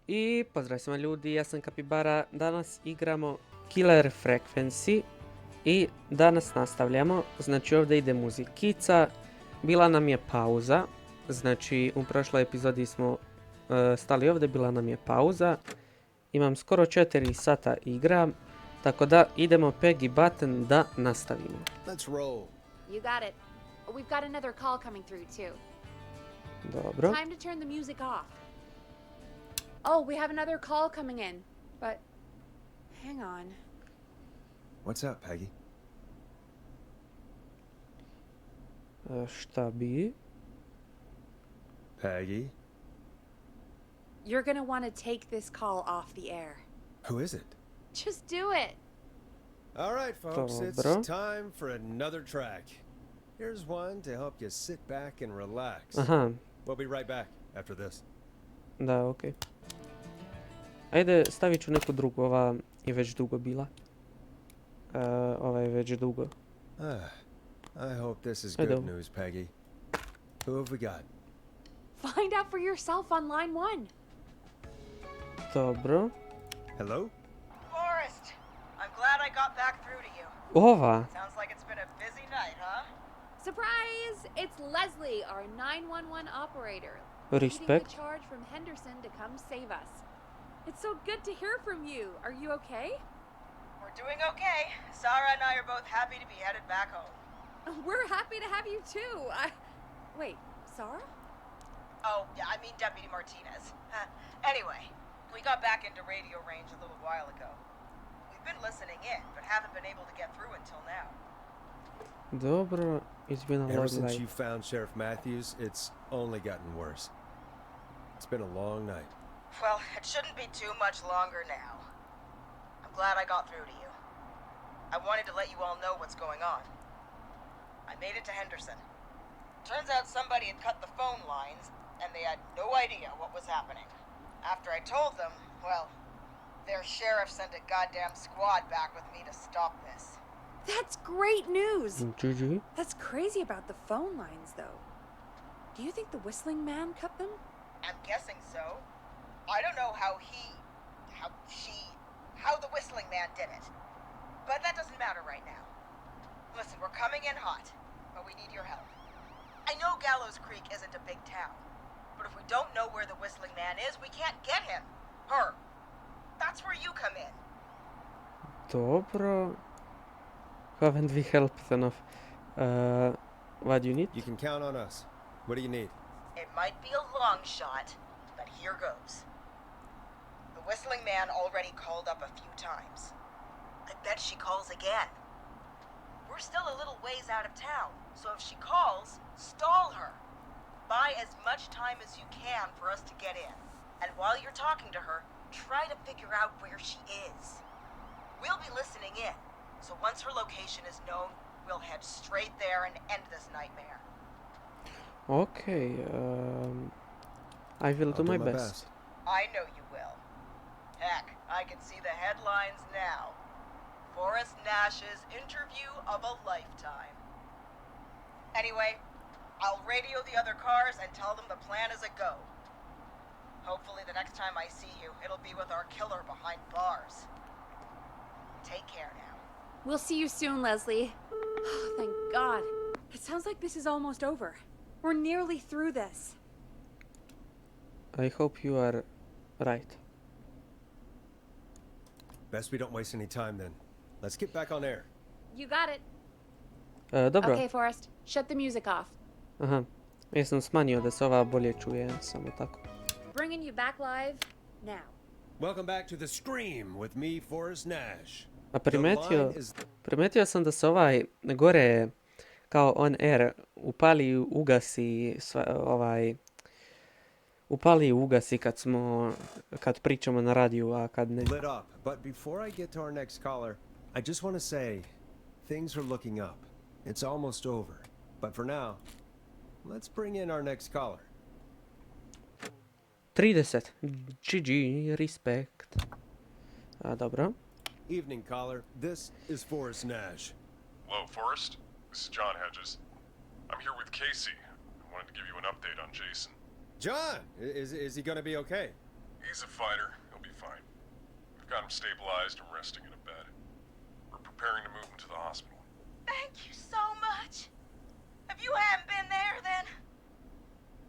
I pozdrav svima ljudi, ja sam Kapibara, danas igramo Killer Frequency i danas nastavljamo, znači ovdje ide muzikica, bila nam je pauza, znači u prošloj epizodi smo stali ovdje, bila nam je pauza, imam skoro 4 sata igram, tako da idemo Peggy button da nastavimo. Let's roll. You got it. We've got another call coming through too. Dobro. Time to turn the music off. Oh, we have another call coming in, but hang on. What's up, Peggy? Šta bi? Peggy? You're gonna want to take this call off the air. Who is it? Just do it. All right, folks, Dobro. it's time for another track. Here's one to help you sit back and relax. Aha, We'll be right back after this. da, okej. Ajde, stavit ću neku drugu, ova je već dugo bila. Ova je već dugo. I hope this is I good do. news, Peggy. Who have we got? Find out for yourself on line 1. Dobro. Hello? Forrest, I'm glad I got back through to you. Ova. Sounds like it's been a busy night, huh? Surprise! It's Leslie, our 911 operator. Leading Respect. the charge from Henderson to come save us. It's so good to hear from you. Are you okay? We're doing okay. Sarah and I are both happy to be headed back home. We're happy to have you too. Wait, Sarah? Oh, yeah, I mean Deputy Martinez. Anyway, we got back into radio range a little while ago. We've been listening in, but haven't been able to get through until now. Dobro, it's been a Ever long since night. you found Sheriff Matthews, it's only gotten worse. It's been a long night. Well, it shouldn't be too much longer now. I'm glad I got through to you. I wanted to let you all know what's going on. I made it to Henderson. Turns out somebody had cut the phone lines, and they had no idea what was happening. After I told them, well, their sheriff sent a goddamn squad back with me to stop this. That's great news. GG. That's crazy about the phone lines, though. Do you think the whistling man cut them? I'm guessing so. I don't know how the whistling man did it. But that doesn't matter right now. Listen, we're coming in hot, but we need your help. I know Gallows Creek isn't a big town, but if we don't know where the whistling man is, we can't get him. Her. That's where you come in. Dobro. Haven't we helped enough? What do you need? You can count on us. What do you need? It might be a long shot, but here goes. The whistling man already called up a few times. I bet she calls again. We're still a little ways out of town, so if she calls, stall her. Buy as much time as you can for us to get in. And while you're talking to her, try to figure out where she is. We'll be listening in, so once her location is known, we'll head straight there and end this nightmare. Okay, I will do my best. I know you will. Heck, I can see the headlines now. Forrest Nash's interview of a lifetime. Anyway, I'll radio the other cars and tell them the plan is a go. Hopefully the next time I see you, it'll be with our killer behind bars. Take care now. We'll see you soon, Leslie. Oh, thank God. It sounds like this is almost over. We're nearly through this. I hope you are right. Best we don't waste any time then. Let's get back on air. You got it. Dobro. Okay, Forrest. Shut the music off. Aha. Ja sam smanjio da se ova bolje čuje, samo tako. Bringing you back live now. Welcome back to The Scream with me, Forrest Nash. A The primetio, line is- primetio sam da se ovaj gore kao on air upali i ugasi upali i ugasi kad pričamo na radiju, a kad ne. lit up. But before I get to our next caller, I just want to say things are looking up. It's almost over. But for now, let's bring in our next caller. 30. GG, respekt. A dobro. Evening, caller. This is Forrest Nash. Hello, Forrest. This is John Hedges. I'm here with Casey. I wanted to give you an update on Jason. John, is he going to be okay? He's a fighter. He'll be fine. We've got him stabilized and resting in a bed. We're preparing to move him to the hospital. Thank you so much. If you hadn't been there, then...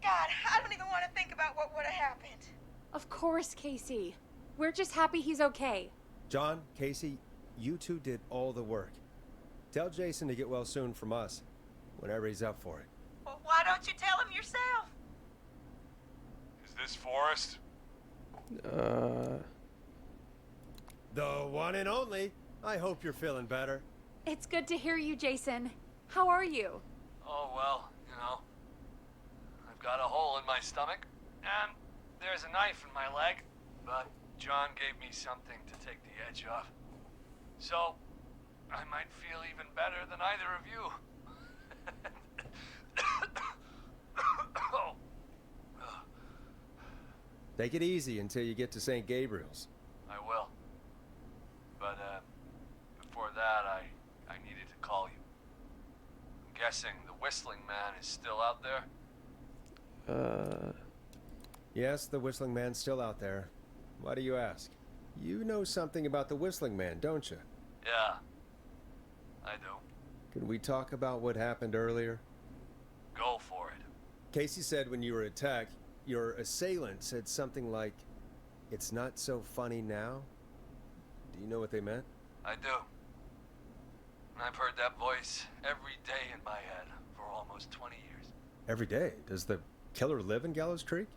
God, I don't even want to think about what would have happened. Of course, Casey. We're just happy he's okay. John, Casey, you two did all the work. Tell Jason to get well soon from us, whenever he's up for it. Well, why don't you tell him yourself? Is this Forrest? The one and only. I hope you're feeling better. It's good to hear you, Jason. How are you? Oh, well, you know. I've got a hole in my stomach, and there's a knife in my leg, but John gave me something to take the edge off. So, I might feel even better than either of you. Take it easy until you get to St. Gabriel's. I will. But, before that, I needed to call you. I'm guessing the Whistling Man is still out there? Yes, the Whistling Man's still out there. Why do you ask? You know something about the Whistling Man, don't you? Yeah, I do. Can we talk about what happened earlier? Go for it. Casey said when you were attacked, your assailant said something like, "It's not so funny now." Do you know what they meant? I do. And I've heard that voice every day in my head for almost 20 years. Every day. Does the killer live in Gallows Creek?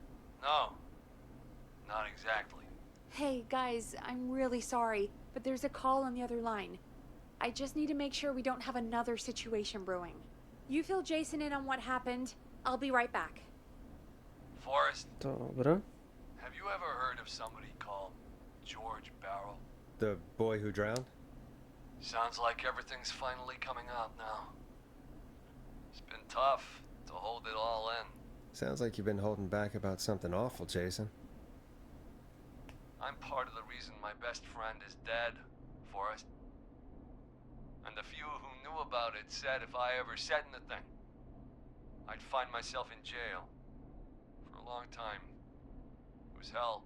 No, not exactly. Hey, guys, I'm really sorry, but there's a call on the other line. I just need to make sure we don't have another situation brewing. You fill Jason in on what happened. I'll be right back. Forrest, Dobro. have you ever heard of somebody called George Barrow? The boy who drowned? Sounds like everything's finally coming out now. It's been tough to hold it all in. Sounds like you've been holding back about something awful, Jason. I'm part of the reason my best friend is dead, Forrest. And the few who knew about it said if I ever said anything, I'd find myself in jail. For a long time. It was hell.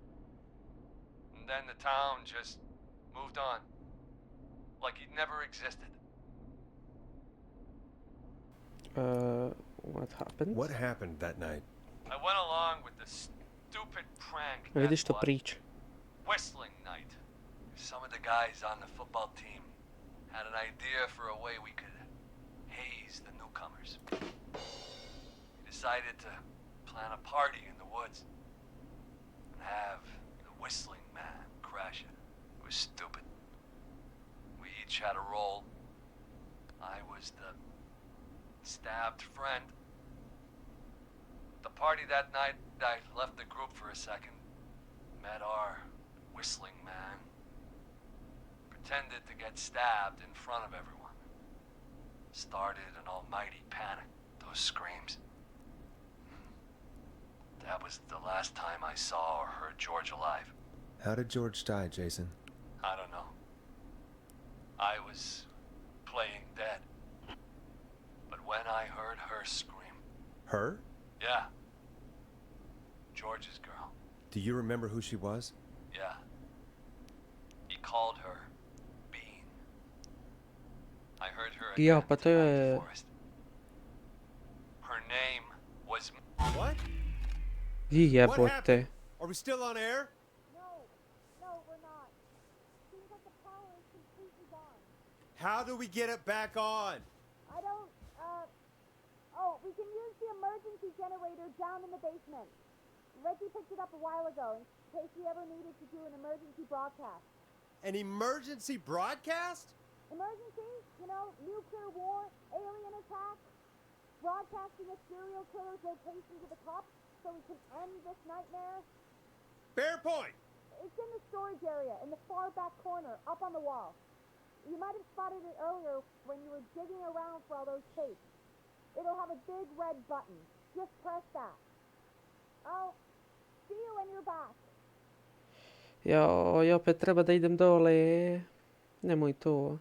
And then the town just moved on. Like he'd never existed. What happened? What happened that night? I went along with the stupid prank. Vidiš that's što what. priča. Whistling night. Some of the guys on the football team had an idea for a way we could haze the newcomers. We decided to plan a party in the woods and have the Whistling Man crash it. It was stupid. We each had a role. I was the stabbed friend. At the party that night, I left the group for a second. Met our Whistling Man. Pretended to get stabbed in front of everyone. Started an almighty panic. Those screams. That was the last time I saw or heard George alive. How did George die, Jason? I don't know. I was playing dead. But when I heard her scream... Her? Yeah. George's girl. Do you remember who she was? Yeah. He called her Bean. I heard her Ja, again pa to tonight, je... Forrest. Her name was... What? Vi What jebote. happened? Are we still on air? No, we're not. Seems like the power is completely gone. How do we get it back on? I don't, oh, we can use the emergency generator down in the basement. Reggie picked it up a while ago in case we ever needed to do an emergency broadcast. An emergency broadcast? Emergency? You know, nuclear war, alien attack, broadcasting a serial killer's location to the cops so we can end this nightmare. Fair point. It's in the storage area in the far back corner, up on the wall. You might have spotted it earlier when you were digging around for all those tapes. It'll have a big red button. Just press that. I'll see you when you're back. Joj, opet treba da idem dole. Nemoj to.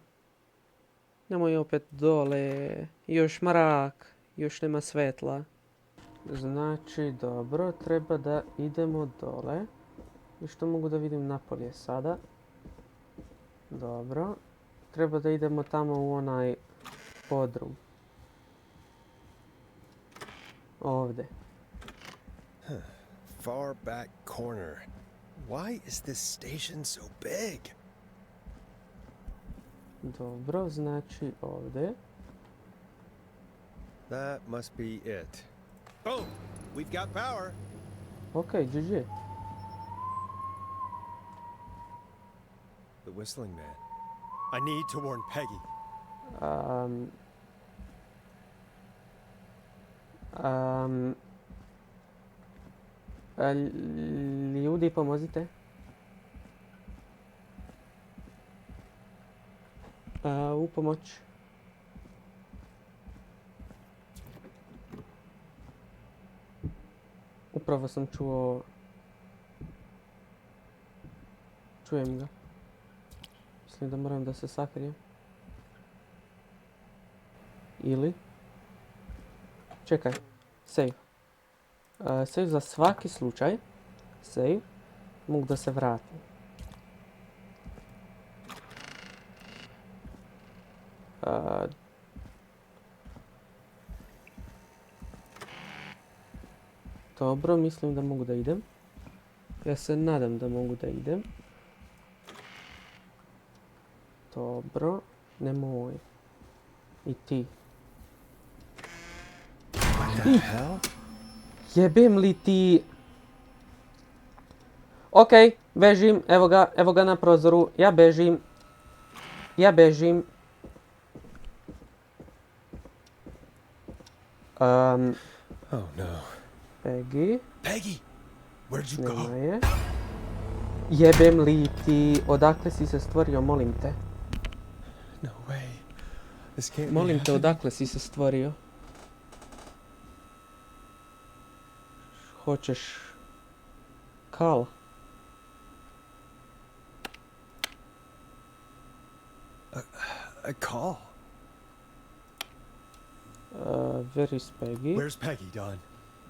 Nemoj opet dole. Još mrak. Još nema svetla. Znači, dobro, treba da idemo dole. I što mogu da vidim napolje sada? Dobro. Treba da idemo tamo u onaj podrum. Ovde. Far back corner. Why is this station so big? Dobro, znači ovde. That must be it. Boom! We've got power. Ok, GG. The whistling man. I need to warn Peggy. Ljudi, pomozite. U pomoć. Upravo sam čuo... Čujem ga. Mislim da moram da se sakrijem. Ili... Čekaj. Save. Save za svaki slučaj. Save. Mogu da se vratim. Dobro, mislim da mogu da idem. Ja se nadam da mogu da idem. Dobro, nemoj. I ti. What the hell? Jebem li ti? Ok, bežim, evo ga na prozoru. Ja bežim. Oh no. Peggy. Peggy! Where'd you Nema go? je. Jebem li ti? Odakle si se stvorio, molim te? No way. This can't be Molim te, happening. odakle si se stvorio? Hoćeš... Kal? A call. Where is Peggy? Where's Peggy, Don?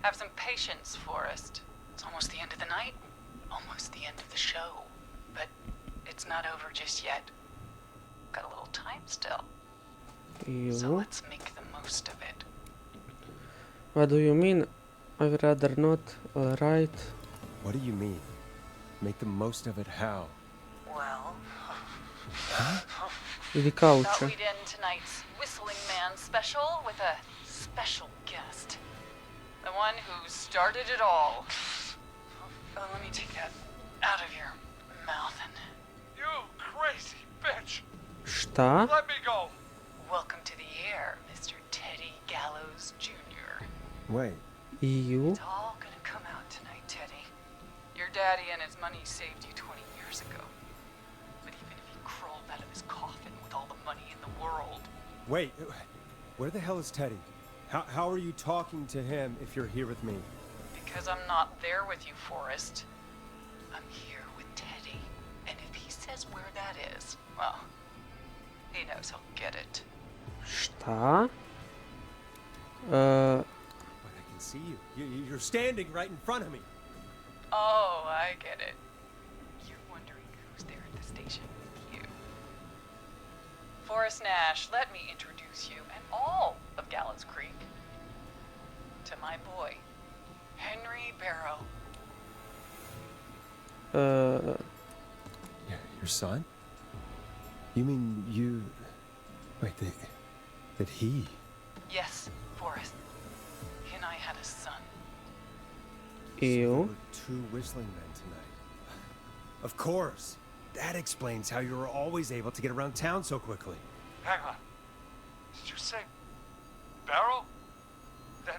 Have some patience, Forrest. It's almost the end of the night, almost the end of the show. But it's not over just yet. Got a little time still. So You? let's make the most of it. What do you mean? I'd rather not. Alright. What do you mean? Make the most of it how? Well, Idi thought kauče. we'd end tonight's Whistling Man special with a special guest. The one who started it all. Let me take that out of your mouth and You crazy bitch! Šta? Let me go! welcome to the air, Mr. Teddy Gallows Jr. Wait. You? It's all gonna come out tonight, Teddy. Your daddy and his money saved you 20 years ago. But even if he crawled out of his coffin with all the money in the world, Wait. Where the hell is Teddy? How are you talking to him if you're here with me? because I'm not there with you, Forrest, I'm here with Teddy. And if he says where that is, well, he knows he'll get it. Šta? But I can see you. You're standing right in front of me. Oh, I get it. You're wondering who's there at the station with you. Forrest Nash, let me introduce you and all of Gallows Creek to my boy, Henry Barrow. Your son? You mean you... Wait, that he... Yes, Forrest. He and I had a son. So there You? were two whistling men tonight. Of course. That explains how you were always able to get around town so quickly. Hang on. Did you say Barrow? Then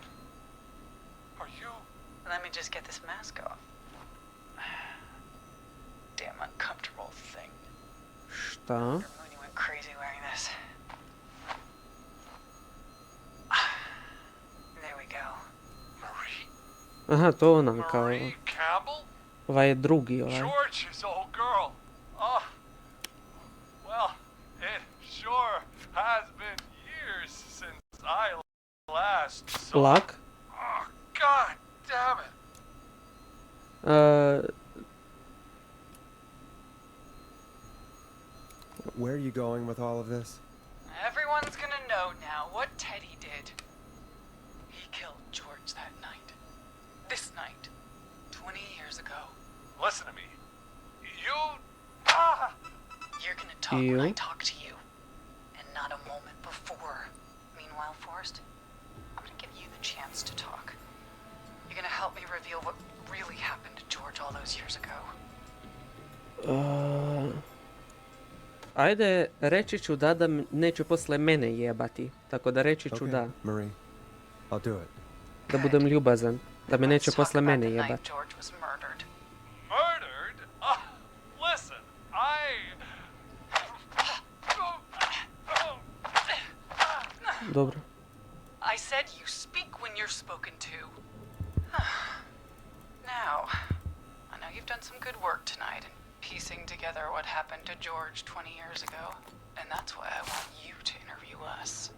are you? Let me just get this mask off. Damn uncomfortable thing. Šta? Mooney went crazy wearing this. There we go. Marie? Aha, to ona kao... Marie Campbell? Ovaj je drugi, ovaj. George's old girl. Oh. Well, it sure has been years since I last saw. Lak? Oh, God damn it. Where are you going with all of this? Everyone's gonna know now what Teddy did. He killed George that night. This night. 20 years ago. Listen to me. You... You're gonna talk when I talk to you. And not a moment before. Meanwhile, Forrest, I'm gonna give you the chance to talk. You're gonna help me reveal what really happened to George all those years ago. Ajde, reći ću da neće posle mene jebati. Tako da reći ću Okay, da. Marie. I'll do it. Da budem ljubazan. Da me neće Let's talk posle about mene the night jebati. George was murdered. Murdered? Listen, Dobro. I said you speak when you're spoken to. Now, I know you've done some good work tonight in piecing together what happened to George 20 years ago, and that's why I want you to interview us.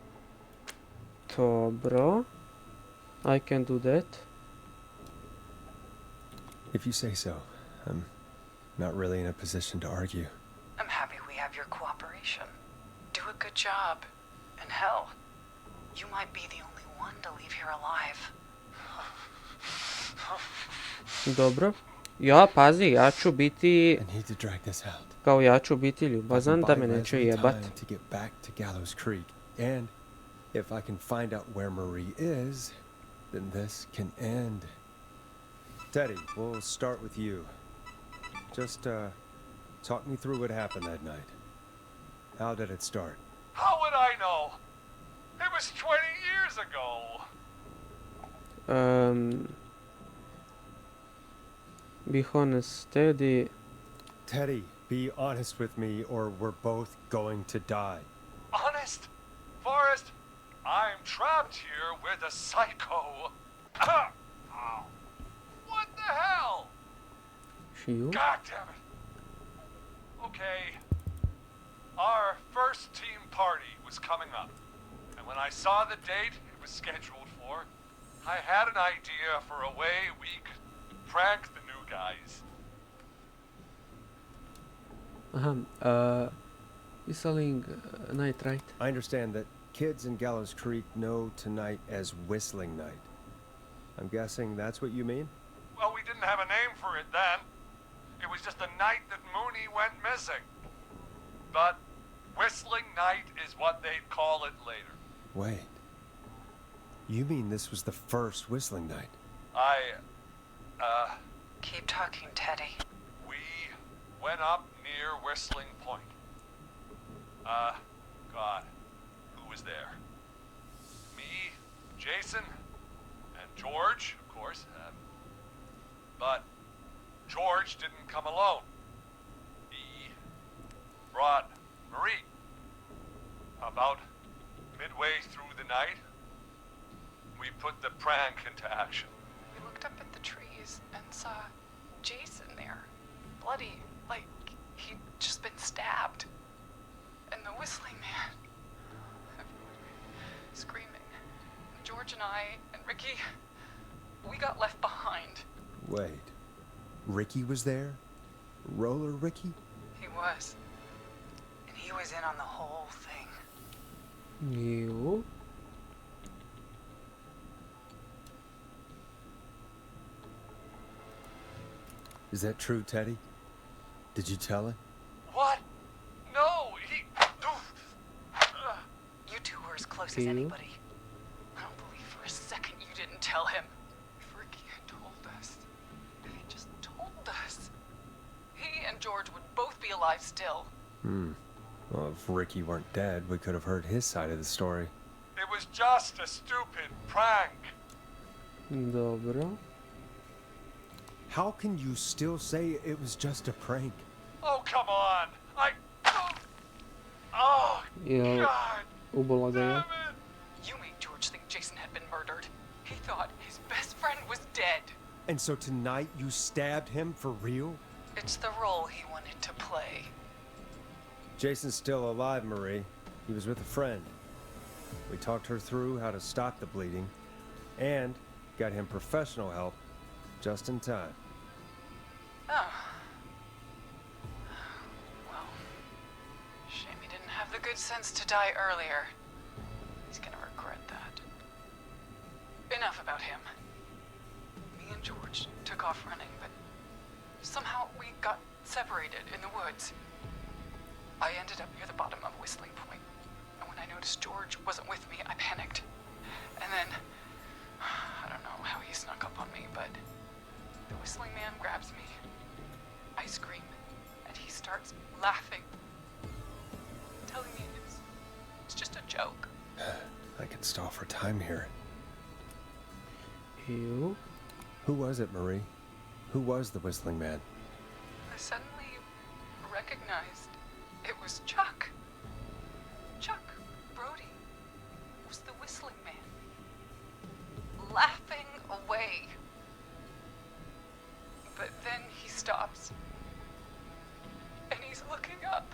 Dobro. I can do that. If you say so. I'm not really in a position to argue. I'm happy we have your cooperation. Do a good job. And hell, you might be the only one to leave here alive. Dobro. Ja, pazi, ja ću biti... I need to drag this out. Kao ja ću biti I can ljubazan da buy me neće Leslie jebat. time to get back to Gallows Creek. And if I can find out where Marie is, then this can end. Teddy, we'll start with you. Just, talk me through what happened that night. How did it start? how would I know? It was 20 years ago. Be honest, Teddy. Teddy, be honest with me or we're both going to die. Honest? Forrest, I'm trapped here with a psycho. Ow. What the hell? Shiu. God damn it. Okay. Our first team party was coming up. And when I saw the date it was scheduled for, I had an idea for a way we could prank the new guys. Whistling night, right? I understand that kids in Gallows Creek know tonight as Whistling Night. I'm guessing that's what you mean? Well, we didn't have a name for it then. It was just the night that Mooney went missing. But Whistling Night is what they'd call it later. Wait. You mean this was the first Whistling Night? Keep talking, Teddy. We went up near Whistling Point. God, who was there? Me, Jason, and George, of course. But George didn't come alone. He brought Marie. About midway through the night, we put the prank into action. We looked up at the trees and saw Jason there. Bloody, like he'd just been stabbed. And the whistling man. Screaming. George and I and Ricky, we got left behind. Wait. Ricky was there? Roller Ricky? He was. And he was in on the whole thing. You. Is that true, Teddy? Did you tell him? What? No, he... You two were as close as You? anybody. I don't believe for a second you didn't tell him. If Ricky had told us, if he just told us, he and George would both be alive still. Well, if Ricky weren't dead, we could have heard his side of the story. It was just a stupid prank. Dobro. How can you still say it was just a prank? Oh, come on. Oh, Jel God. ubola ga je? Damn it. You made George think Jason had been murdered. He thought his best friend was dead. And so tonight you stabbed him for real? It's the role he wanted to play. Jason's still alive, Marie. He was with a friend. We talked her through how to stop the bleeding and got him professional help just in time. Oh. Well, she good sense to die earlier. He's gonna regret that. Enough about him. Me and George took off running, but somehow we got separated in the woods. I ended up near the bottom of Whistling Point, and when I noticed George wasn't with me, I panicked. And then, I don't know how he snuck up on me, but the whistling man grabs me. I scream, and he starts laughing, telling me it's just a joke. I could stall for time here. Ew. Who was it, Marie? Who was the whistling man? I suddenly recognized it was Chuck. Chuck Brody was the whistling man, laughing away. But then he stops, and he's looking up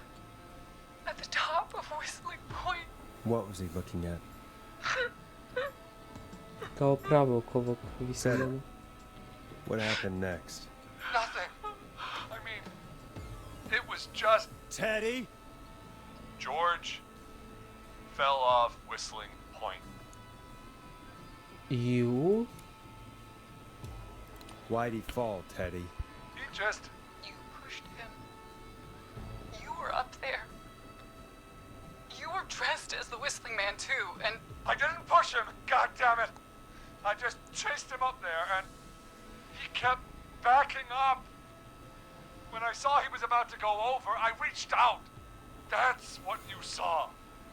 at the top of Whistling Point. What was he looking at? Kao pravog ovog visljena. What happened next? Nothing. I mean, it was just Teddy? George fell off Whistling Point. Ew. Why'd he fall, Teddy? He just... You pushed him. You were up there. You were dressed as the Whistling Man too, and I didn't push him, God damn it! I just chased him up there, and he kept backing up. When I saw he was about to go over, I reached out. That's what you saw.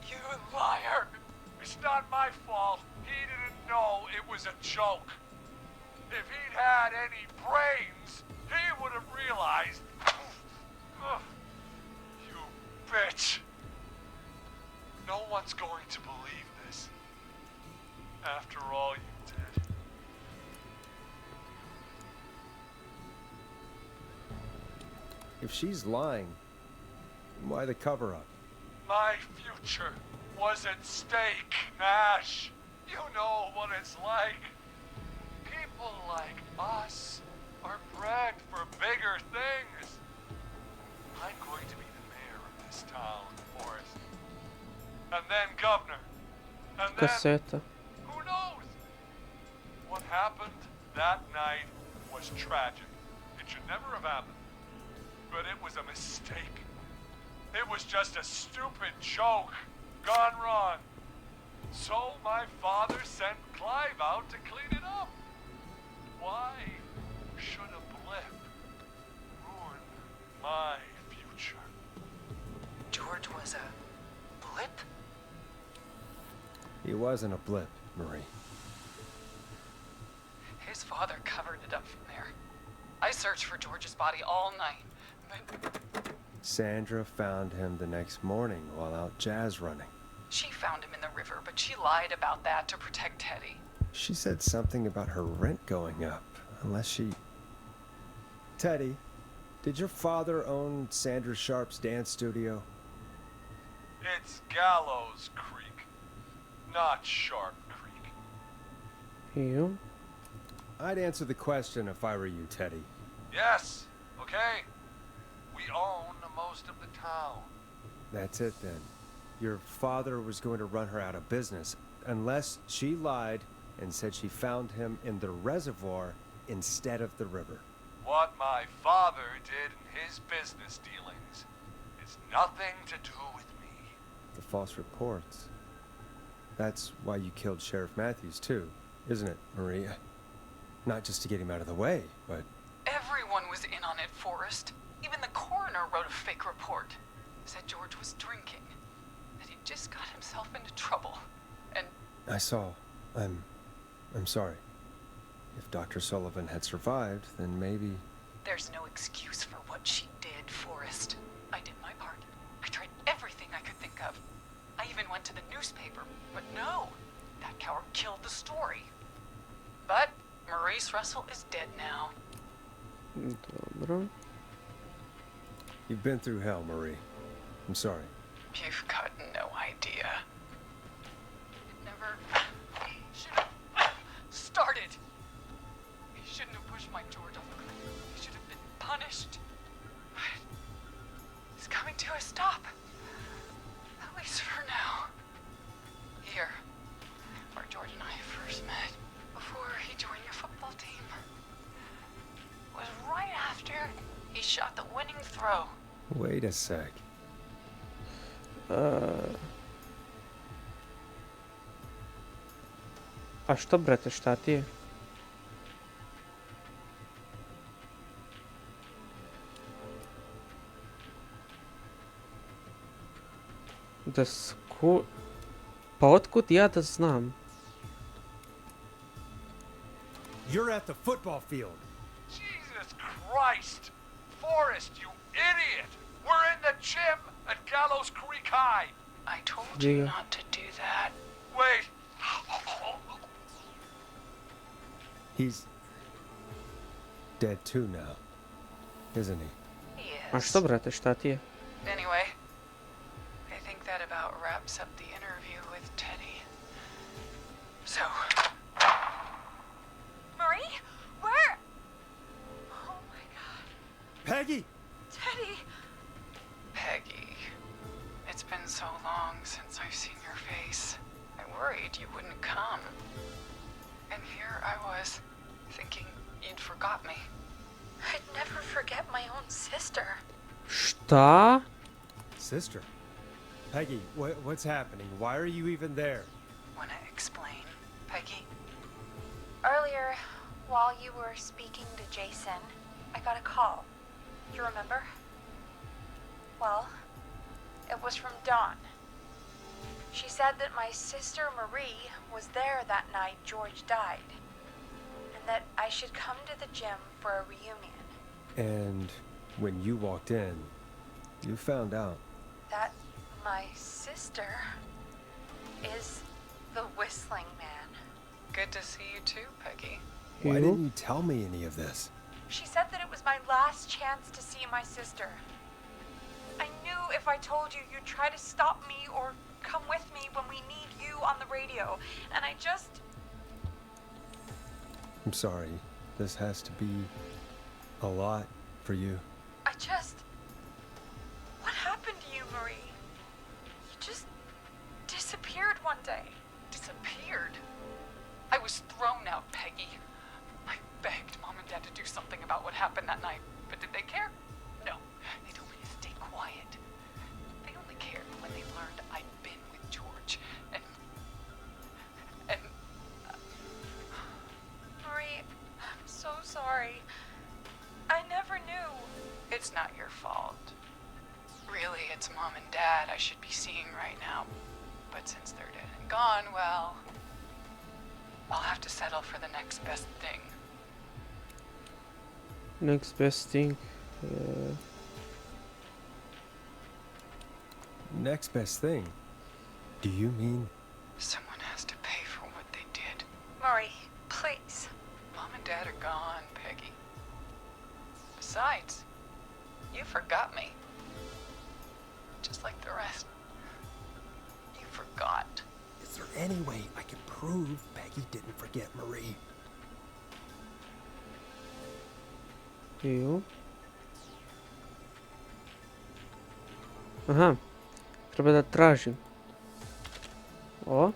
you liar. It's not my fault. He didn't know it was a joke. If he'd had any brains, he would have realized. Ugh, you bitch. No one's going to believe this. After all you did. If she's lying, why the cover-up? My future was at stake, Nash. You know what it's like. People like us are bred for bigger things. I'm going to be the mayor of this town, Forrest. And then governor. And then, Kaseta. who knows? What happened that night was tragic. It should never have happened. But it was a mistake. It was just a stupid joke gone wrong. So my father sent Clive out to clean it up. Why should a blip ruin my future? George was a blip? He wasn't a blip, Marie. His father covered it up from there. I searched for George's body all night, but Sandra found him the next morning while out jazz running. she found him in the river, but she lied about that to protect Teddy. She said something about her rent going up, unless she... Teddy, did your father own Sandra Sharp's dance studio? It's Gallows Creek, not Sharp Creek. Ew. I'd answer the question if I were you, Teddy. Yes, okay. We own most of the town. That's it then. Your father was going to run her out of business, unless she lied and said she found him in the reservoir instead of the river. What my father did in his business dealings is nothing to do with me. The false reports. That's why you killed Sheriff Matthews too, isn't it, Maria? Not just to get him out of the way, but... Everyone was in on it, Forrest. Even the coroner wrote a fake report. Said George was drinking. That he just got himself into trouble. And I saw. I'm sorry. If Dr. Sullivan had survived, then maybe... there's no excuse for what she did, Forrest. I did my part. I tried everything I could think of. I even went to the newspaper, but no. That coward killed the story. But Maurice Russell is dead now. Dobro. You've been through hell, Marie. I'm sorry. You've got no idea. It never should have started. He shouldn't have pushed my George off the cliff. He should have been punished. But it's coming to a stop. At least winning throw. Wait a sec. A što, brate, šta ti je? Pa otkud ja da znam? You're at the football field. Jesus Christ! Forrest, you idiot! We're in the gym at Gallows Creek High! I told you not to do that. Wait! He's dead too now, isn't he? Yes. A što, brate, šta ti je? Anyway, I think that about wraps up the interview with Teddy. So, Marie? Where? Oh my god. Peggy! Teddy! Peggy, it's been so long since I've seen your face. I worried you wouldn't come. And here I was, thinking you'd forgot me. I'd never forget my own sister. Šta? Sister? Peggy, what's happening? Why are you even there? Wanna explain, Peggy? Earlier, while you were speaking to Jason, I got a call. You remember? Well, it was from Dawn. She said that my sister Marie was there that night George died, and that I should come to the gym for a reunion. And when you walked in, you found out. That my sister is the whistling man. Good to see you too, Peggy. Why didn't you tell me any of this? She said that it was my last chance to see my sister. I knew if I told you, you'd try to stop me or come with me when we need you on the radio. And I just... I'm sorry. This has to be a lot for you. What happened to you, Marie? You just disappeared one day. Disappeared? I was thrown out, Peggy. I begged Mom and Dad to do something about what happened that night, but did they care? No. They told me to stay quiet. They only cared when they learned I'd been with George. And Marie, I'm so sorry. I never knew. it's not your fault. Really, it's Mom and Dad I should be seeing right now. But since they're dead and gone, well, I'll have to settle for the next best thing. Next best thing. Next best thing? Do you mean? Someone has to pay for what they did. Marie, please. Mom and Dad are gone, Peggy. Besides, you forgot me. Just like the rest. You forgot. Is there any way I can prove Peggy didn't forget Marie? Jo. Aha. Treba da tražim. O.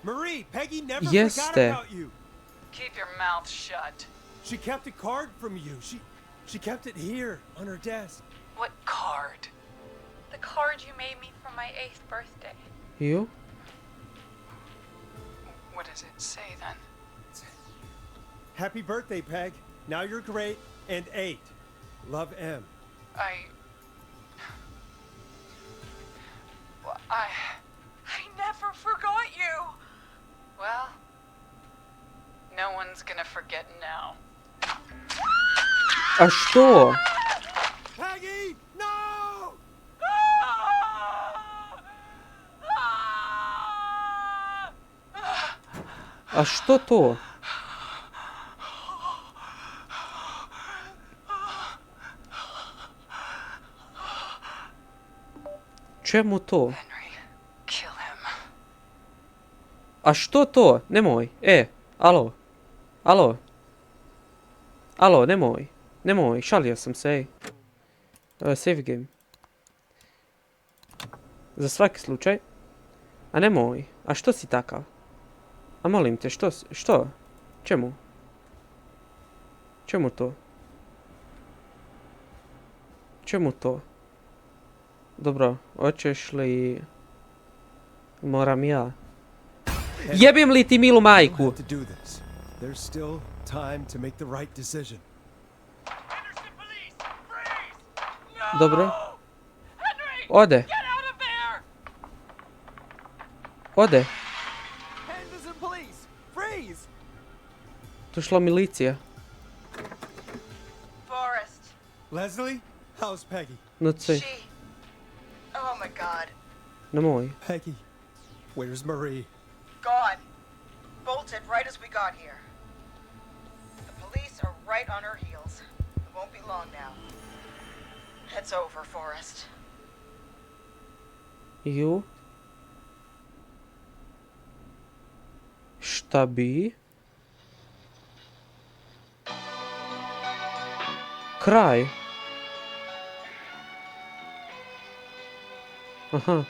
Marie, Peggy never Jeste. forgot about you. Keep your mouth shut. She kept a card from you. She kept it here on her desk. What card? The card you made me for my 8th birthday. Jo. What does it say then? Happy birthday, Peg. Now you're great and 8. Love, M. I never forgot you. Well, no one's gonna forget now. A što? Peggy, no! A što to? Čemu to? Henry, kill him. A što to? Nemoj. Alo. Alo. Alo, nemoj. Nemoj, šalio sam se, ej. Save game. Za svaki slučaj. A nemoj. A što si takav? A molim te, što? Čemu? Čemu to? Čemu to? Dobro, hoćeš li... Moram ja. Jebim li ti milu majku? You have to do this. There's still time to make the right decision. Dobro. Ode. Ode. Henderson police! Freeze! Došla milicija. Forrest. Leslie? How's Peggy? No ce, She. Oh my god. nemoj. Peggy, where's Marie? Gone. Bolted right as we got here. The police are right on her heels. It won't be long now. It's over, Forrest. Ju. Šta bi? Kraj. Aha.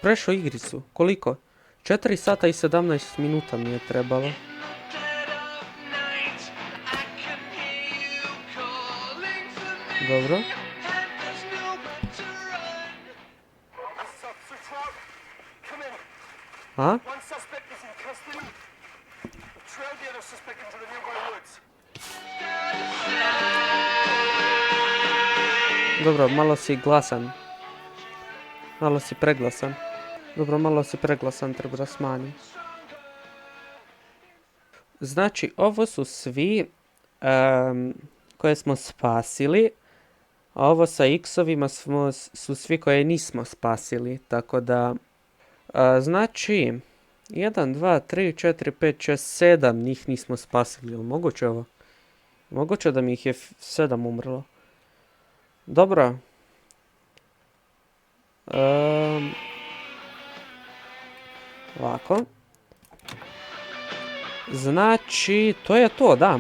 Prešao igricu. Koliko? 4 sata i 17 minuta mi je trebalo. Dobro. A? One suspect is in custody. Trail the other suspect into the nearby woods. Dobro, malo si glasan. Malo si preglasan. Dobro, malo si preglasan, treba da smanjim. Znači, ovo su svi koje smo spasili. A ovo sa x-ovima su svi koje nismo spasili. Tako da, znači, 1, 2, 3, 4, 5, 6, 7 njih nismo spasili. Jel moguće ovo? Moguće da mi ih je 7 umrlo. Dobro. Ovako. Znači, to je to, da.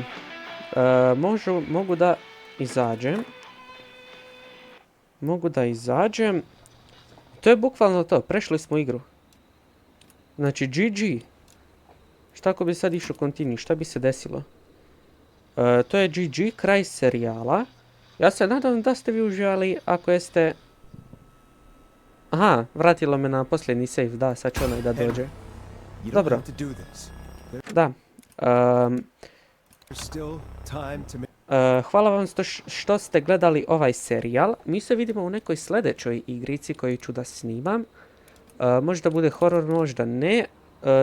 Mogu da izađem. Mogu da izađem. To je bukvalno to, prešli smo igru. Znači, GG. Šta ako bi sad išao continue, šta bi se desilo? To je GG, kraj serijala. Ja se nadam da ste vi uživali, ako jeste... Aha, vratilo me na posljednji save, da, sad će onaj da dođe. You don't Dobro. have to do this. Da. There's still time to make... Hvala vam što ste gledali ovaj serijal. Mi se vidimo u nekoj sljedećoj igrici koju ću da snimam. Možda bude horor, možda ne.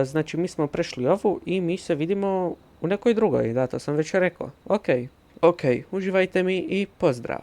Znači, mi smo prešli ovu i mi se vidimo u nekoj drugoj. Da, to sam već rekao. Ok, uživajte mi i pozdrav.